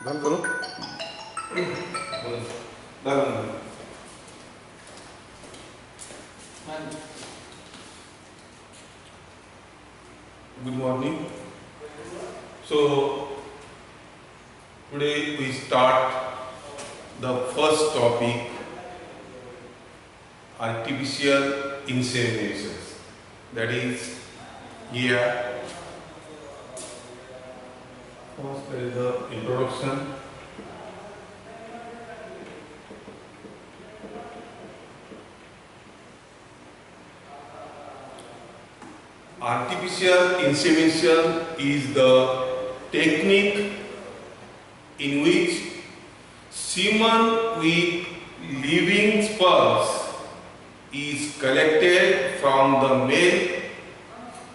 बंद करो। Good morning. So today we start the first topic, artificial inseminations. That is here. First there is the introduction. Artificial insemination is the technique in which semen with living sperms is collected from the male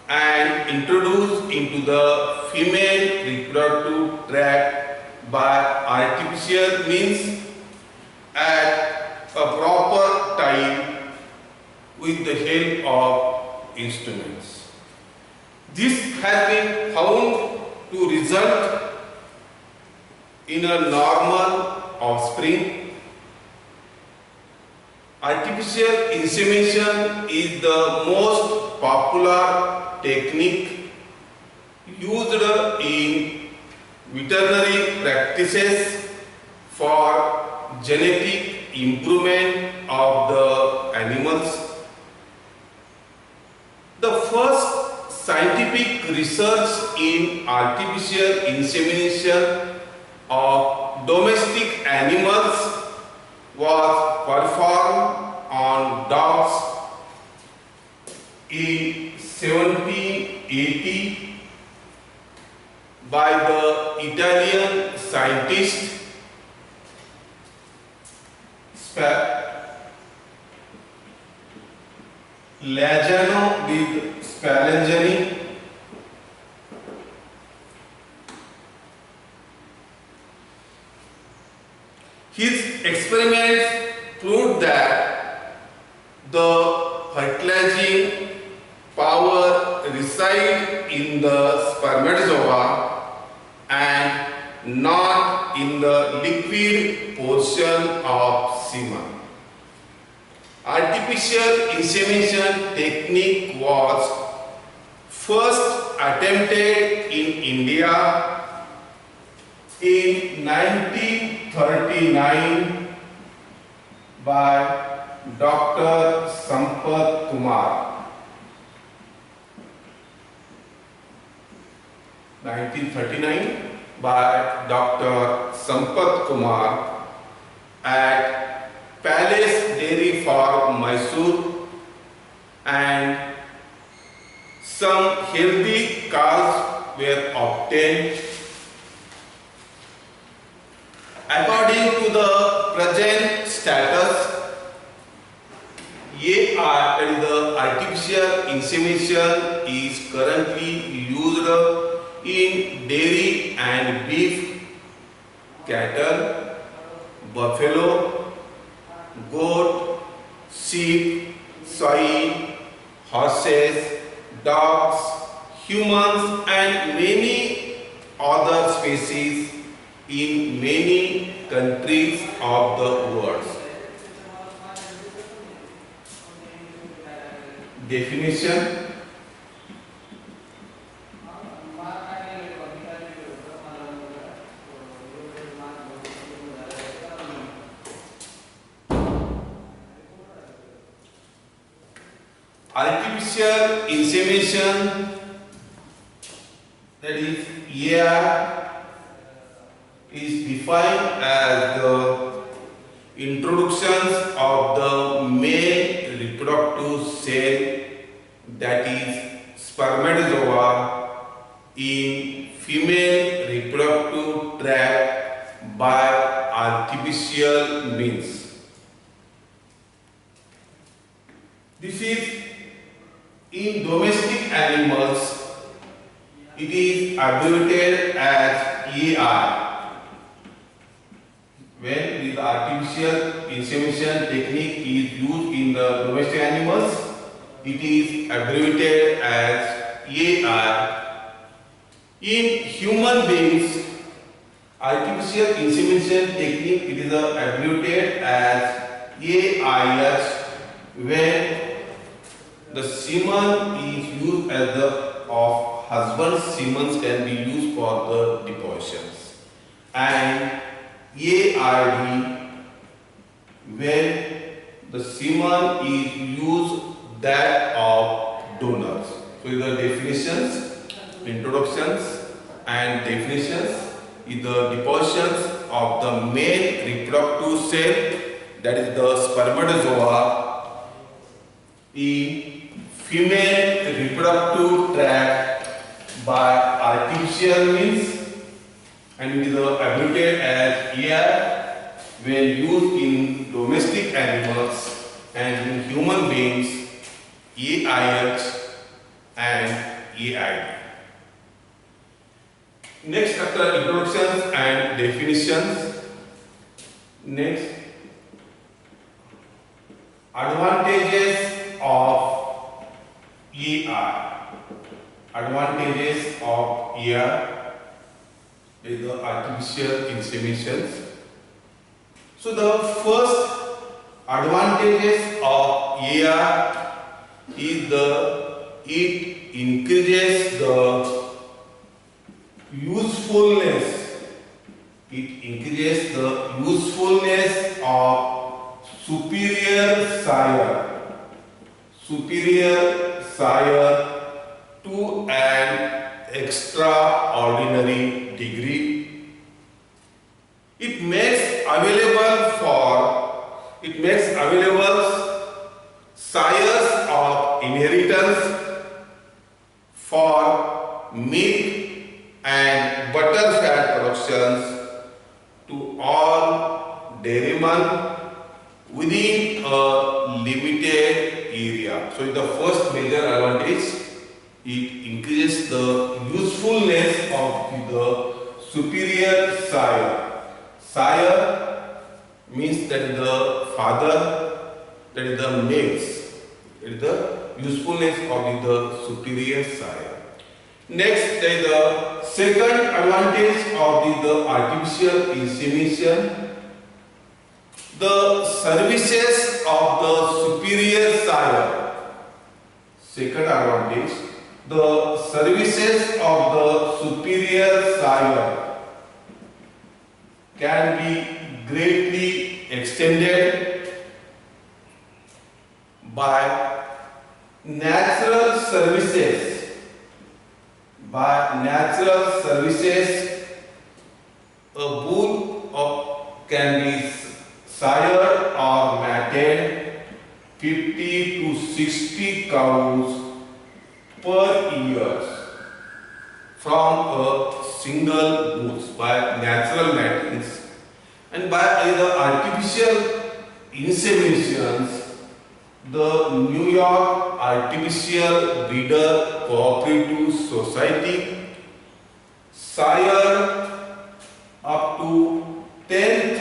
and introduced into the female reproductive tract by artificial means at a proper time with the help of instruments. This has been found to result in a normal offspring. Artificial insemination is the most popular technique used in veterinary practices for genetic improvement of the animals. The first scientific research in artificial insemination of domestic animals was performed on dogs in 1780 by the Italian scientist Lajano with Spallanzani. His experiments proved that the fertilizing power resides in the spermatozoa and not in the liquid portion of semen. Artificial insemination technique was first attempted in India in 1939 by Dr. Sampath Kumar. 1939 by Dr. Sampath Kumar at Palace Dairy Farm, Mysore, and some healthy calves were obtained. According to the present status, AR, that is the artificial insemination, is currently used in dairy and beef, cattle, buffalo, goat, sheep, soy, horses, dogs, humans, and many other species in many countries of the world. Definition: artificial insemination, that is AR, is defined as the introductions of the male reproductive cell, that is spermatozoa, in female reproductive tract by artificial means. This is in domestic animals. It is abbreviated as AR. When the artificial insemination technique is used in the domestic animals, it is abbreviated as AR. In human beings, Artificial insemination technique, it is abbreviated as AIH, when the semen is used as the of husband's semen can be used for the depositions, and ARD, when the semen is used that of donors. So the definitions, introductions and definitions is the depositions of the male reproductive cell, that is the spermatozoa, in female reproductive tract by artificial means, and it is abbreviated as AR when used in domestic animals and in human beings, AIH and AID. Next, after introductions and definitions, next, advantages of ER. Advantages of ER is the artificial inseminations. So the first advantages of ER is it increases the usefulness. It increases the usefulness of superior sire to an extraordinary degree. It makes available sires of inheritance for milk and butter fat productions to all dairymen within a limited area. So the first major advantage, it increases the usefulness of the superior sire. Sire means that the father, that is the males. It is the usefulness of the superior sire. Next, there is the second advantage of the artificial insemination. The services of the superior sire. Second advantage, the services of the superior sire can be greatly extended by natural services. A bull can be sired or mated 50 to 60 cows per year from a single bull by natural matings, and by the artificial inseminations. The New York Artificial Breeder Cooperative Society sired up to 10,000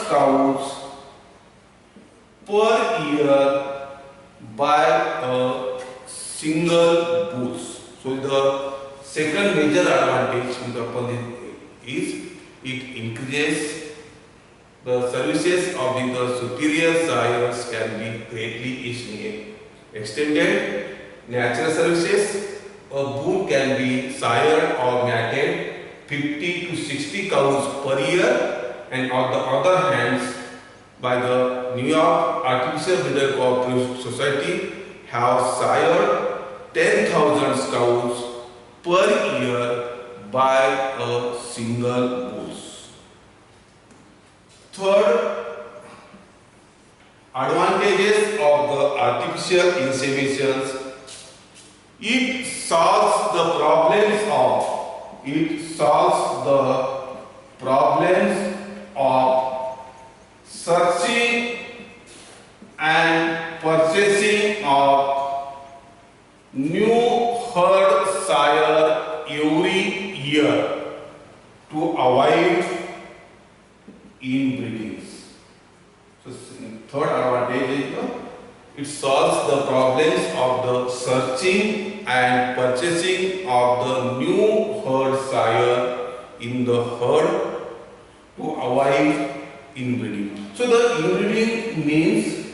cows per year by a single bull. So the second major advantage is it increases the services of the superior sires can be greatly extended. Natural services, a bull can be sired or mated 50 to 60 cows per year, and on the other hand, by the New York Artificial Breeder Cooperative Society have sired 10,000 cows per year by a single bull. Third, advantages of the artificial inseminations. It solves the problems of searching and purchasing of new herd sire every year to avoid inbreedings. So third advantage is it solves the problems of the searching and purchasing of the new herd sire in the herd avoid inbreeding. So the inbreeding means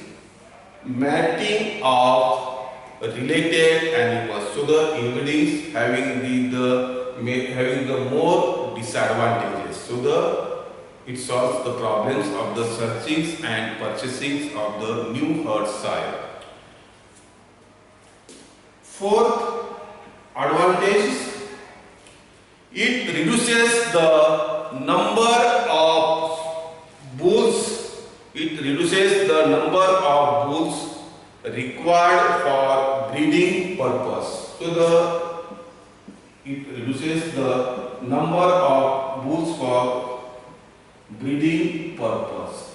mating of related animals. So the inbreeding having the more disadvantages. So it solves the problems of the searching and purchasing of the new herd sire. Fourth advantage, it reduces the number of bulls. It reduces the number of bulls required for breeding purpose. So it reduces the number of bulls for breeding purpose.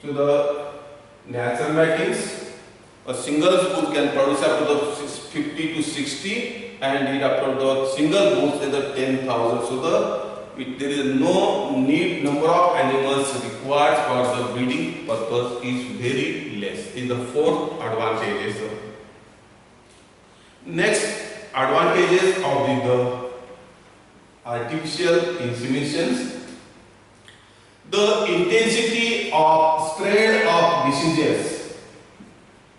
So the natural matings, a single bull can produce up to 50 to 60, and it up to the single bulls is the 10,000. So there is no need number of animals required for the breeding purpose is very less. Is the fourth advantages. Next advantages of the artificial inseminations. The intensity of spread of diseases.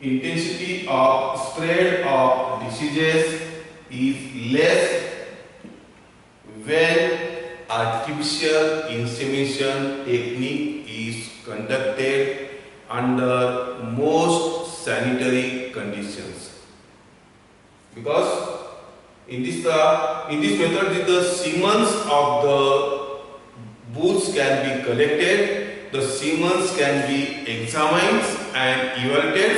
Intensity of spread of diseases is less when artificial insemination technique is conducted under most sanitary conditions. Because in this method, the semen of the bulls can be collected, the semen can be examined and evaluated,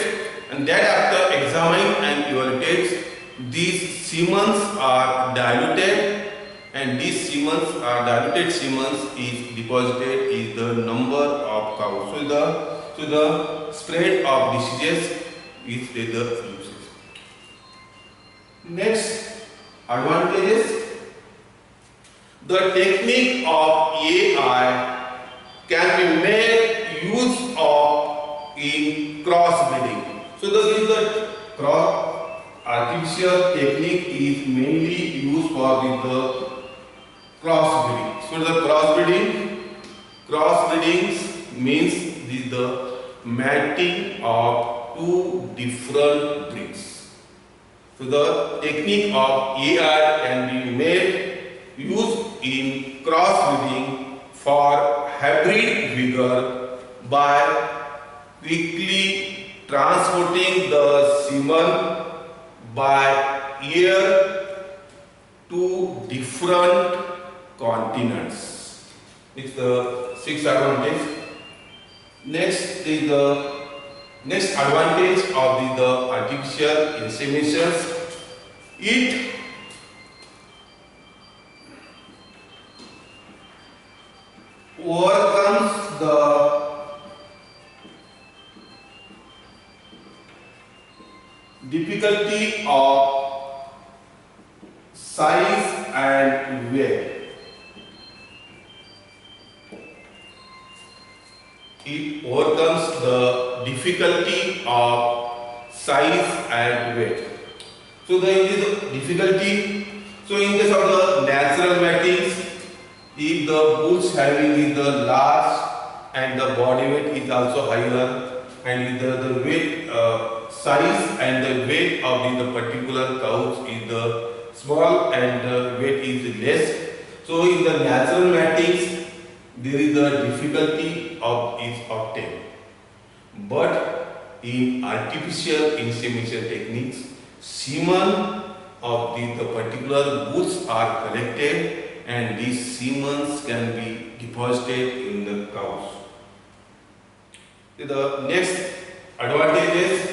and that after examined and evaluated, these semen are diluted, and these diluted semen is deposited in the number of cows. So the spread of diseases is the uses. Next advantages. The technique of AI can be made use of in crossbreeding. So the artificial technique is mainly used for the crossbreeding. So the crossbreeding means the mating of two different breeds. So the technique of AI can be made used in crossbreeding for hybrid vigor by quickly transporting the semen by air to different continents. It's the sixth advantage. Next is the next advantage of the artificial inseminations. It overcomes the difficulty of size and weight. It overcomes the difficulty of size and weight. So there is a difficulty. So in case of the natural matings, if the bulls having the large and the body weight is also higher, and the weight size and the weight of the particular cows is the small and the weight is less. So in the natural matings, there is the difficulty of is obtained. But in artificial insemination techniques, semen of the particular bulls are collected, and these semen can be deposited in the cows. The next advantage is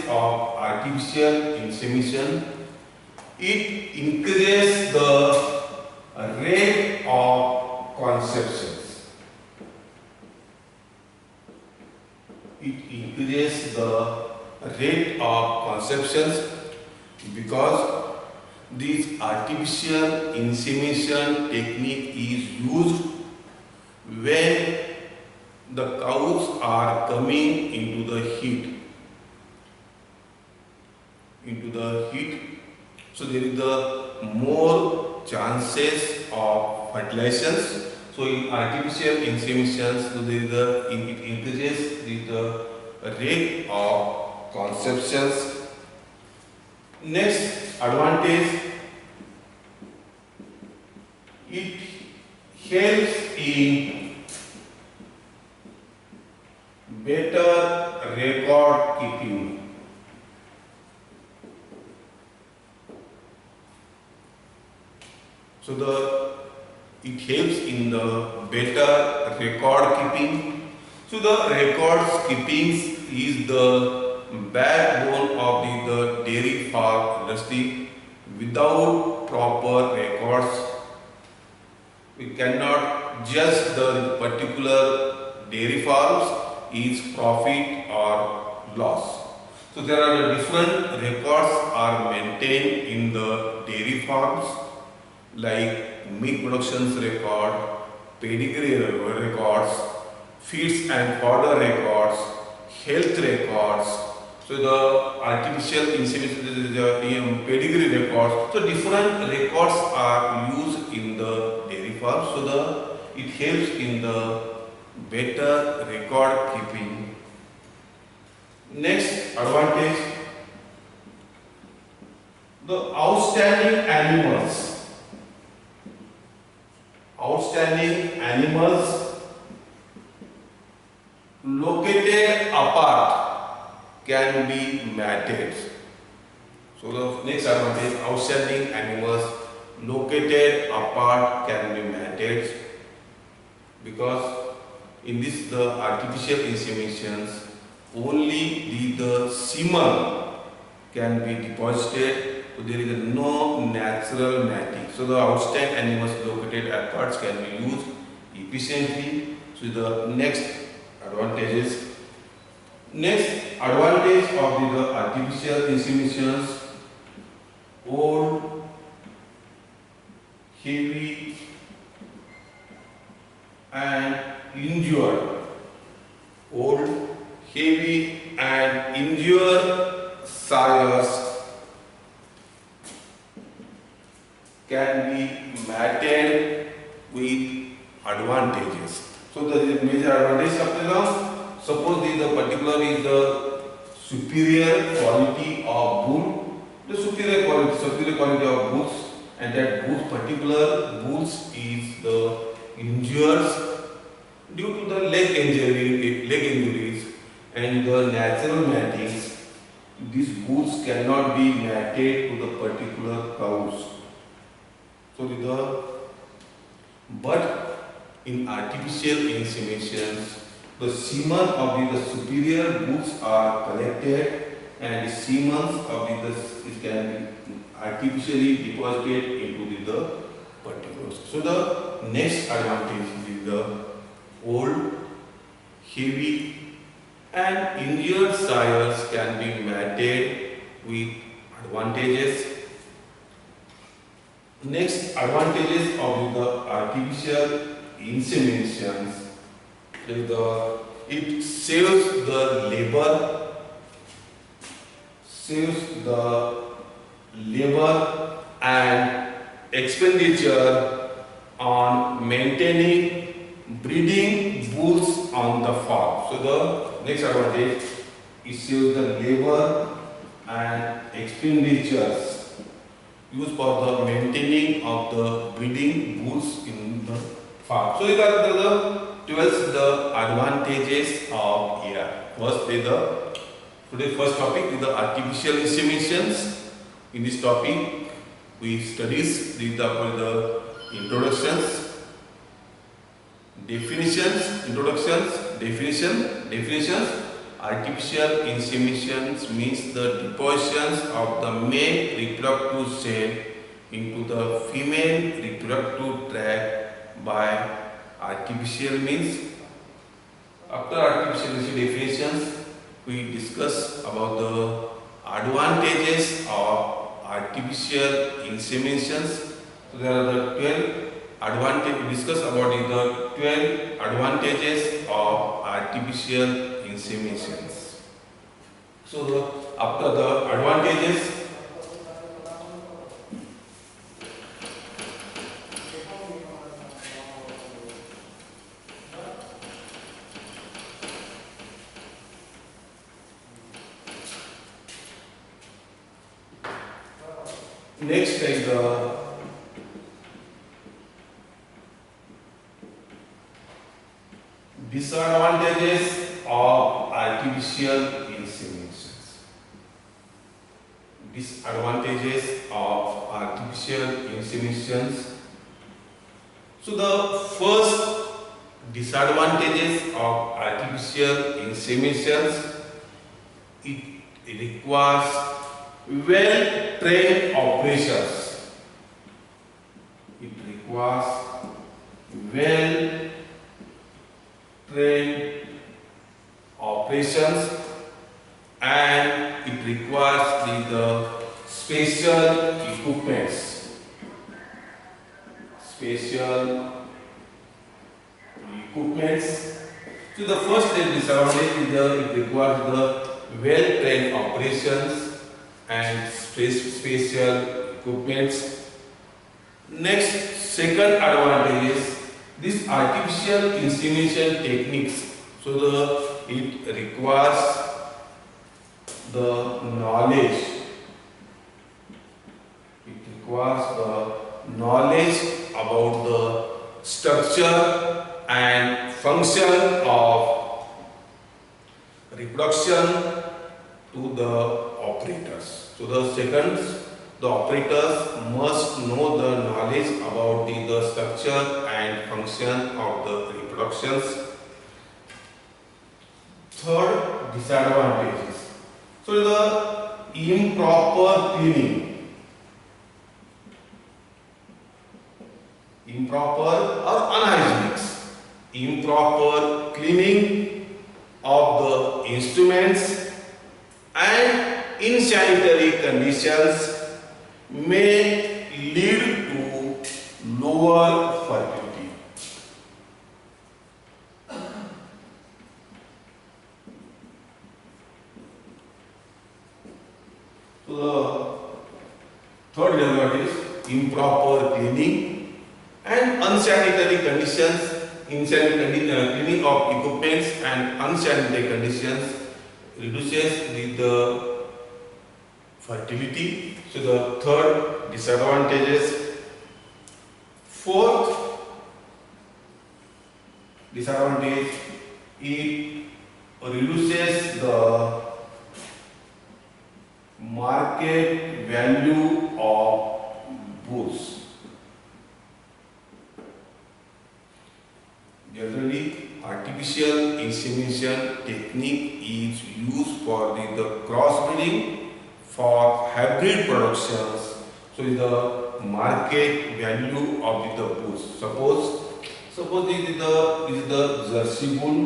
of artificial insemination. It increases the rate of conceptions. it increases the rate of conceptions because this artificial insemination technique is used when the cows are coming into the heat. So there is the more chances of fertilizations. So in artificial inseminations, so there is it increases the rate of conceptions. Next advantage, it helps in better record keeping. So it helps in the better record keeping. So the records keeping is the backbone of the dairy farm industry. Without proper records, we cannot judge the particular dairy farms is profit or loss. So there are different records are maintained in the dairy farms, like milk productions record, pedigree records, feeds and fodder records, health records. So the artificial insemination pedigree records. So different records are used in the dairy farm. So it helps in the better record keeping. Next advantage, the outstanding animals. Outstanding animals located apart can be mated. So the next advantage, outstanding animals located apart can be mated, because in this the artificial inseminations only the semen can be deposited. So there is no natural mating. So the outstanding animals located apart can be used efficiently. So the next advantages. Next advantage of the artificial inseminations: old, heavy and injured. Old, heavy and injured sires can be mated with advantages. So there is a major advantage of the suppose the particular is the superior quality of bull, the superior quality of bulls, and that bulls, particular bulls is the injured due to the leg injuries and the natural matings. These bulls cannot be mated to the particular cows. So but in artificial inseminations, the semen of the superior bulls are collected, and the semen of it can be artificially deposited into the particulars. So the next advantage is the old, heavy and injured sires can be mated with advantages. Next advantages of the artificial inseminations is it saves the labor and expenditure on maintaining breeding bulls on the farm. So the next advantage, it saves the labor and expenditures used for the maintaining of the breeding bulls in the farm. So these are the 12 advantages of AI. First is today's first topic is the artificial inseminations. In this topic, we studies the introductions, definitions. Artificial inseminations means the depositions of the male reproductive cell into the female reproductive tract by artificial means. After artificial definitions, we discuss about the advantages of artificial inseminations. So there are the 12 advantages. We discuss about the 12 advantages of artificial inseminations. So after the advantages, next is the disadvantages of artificial inseminations. Disadvantages of artificial inseminations. So the first disadvantages of artificial inseminations, it requires well-trained operations. It requires well-trained operations, and it requires the special equipments. Special equipments. So the first disadvantage is it requires the well-trained operations and special equipments. Next, second advantage is this artificial insemination techniques. So it requires the knowledge. It requires the knowledge about the structure and function of reproduction to the operators. So the operators must know the knowledge about the structure and function of the reproductions. Third disadvantages. So the improper cleaning. Improper or unhygienic. Improper cleaning of the instruments and insanitary conditions may lead to lower fertility. So the third disadvantage is improper cleaning and unsanitary conditions. Cleaning of equipments and unsanitary conditions reduces the fertility. So the third disadvantages. Fourth disadvantage, it reduces the market value of bulls. Generally, artificial insemination technique is used for the crossbreeding for hybrid productions. So the market value of the bulls. Suppose this is the Jersey bull,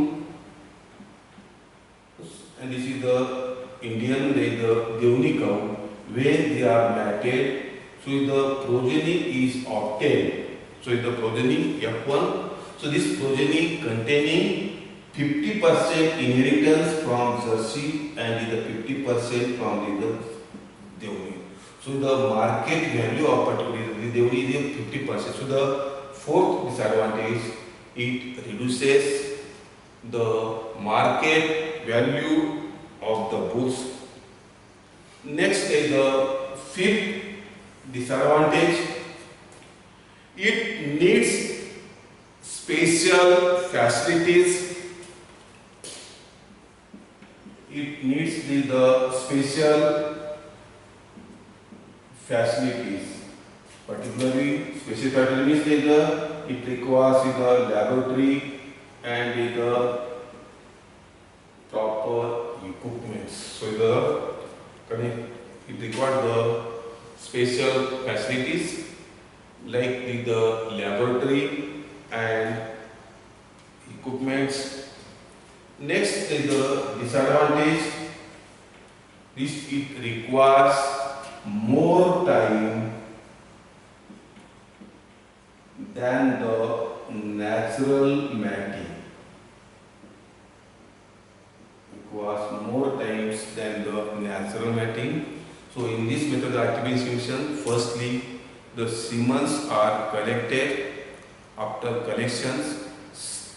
and this is the Indian, the Devani cow. When they are mated, so the progeny is obtained. So the progeny F1. So this progeny containing 50% inheritance from Jersey and the 50% from the Devani. So the market value of particular Devani is 50%. So the fourth disadvantage, it reduces the market value of the bulls. Next is the fifth disadvantage. It needs special facilities. It needs the special facilities. Particularly, special facilities it requires the laboratory and the proper equipment. So it requires the special facilities like the laboratory and equipments. Next is the disadvantage. It requires more time than the natural matting. Requires more times than the natural matting. So in this method of artificial insemination, firstly the semens are collected. After collections,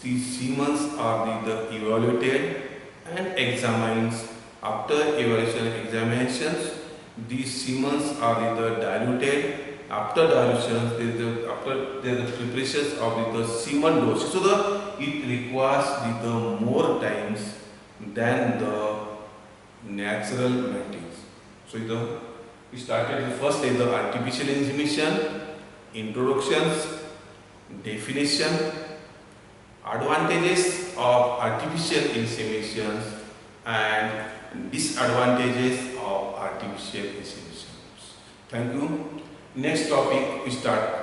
these semens are evaluated and examined. After evaluation and examinations, these semens are diluted. After dilution, after the preparations of the semen dose. So it requires the more times than the natural mattings. So we started the first is the artificial insemination, introductions, definition, advantages of artificial inseminations and disadvantages of artificial inseminations. Thank you. Next topic we start.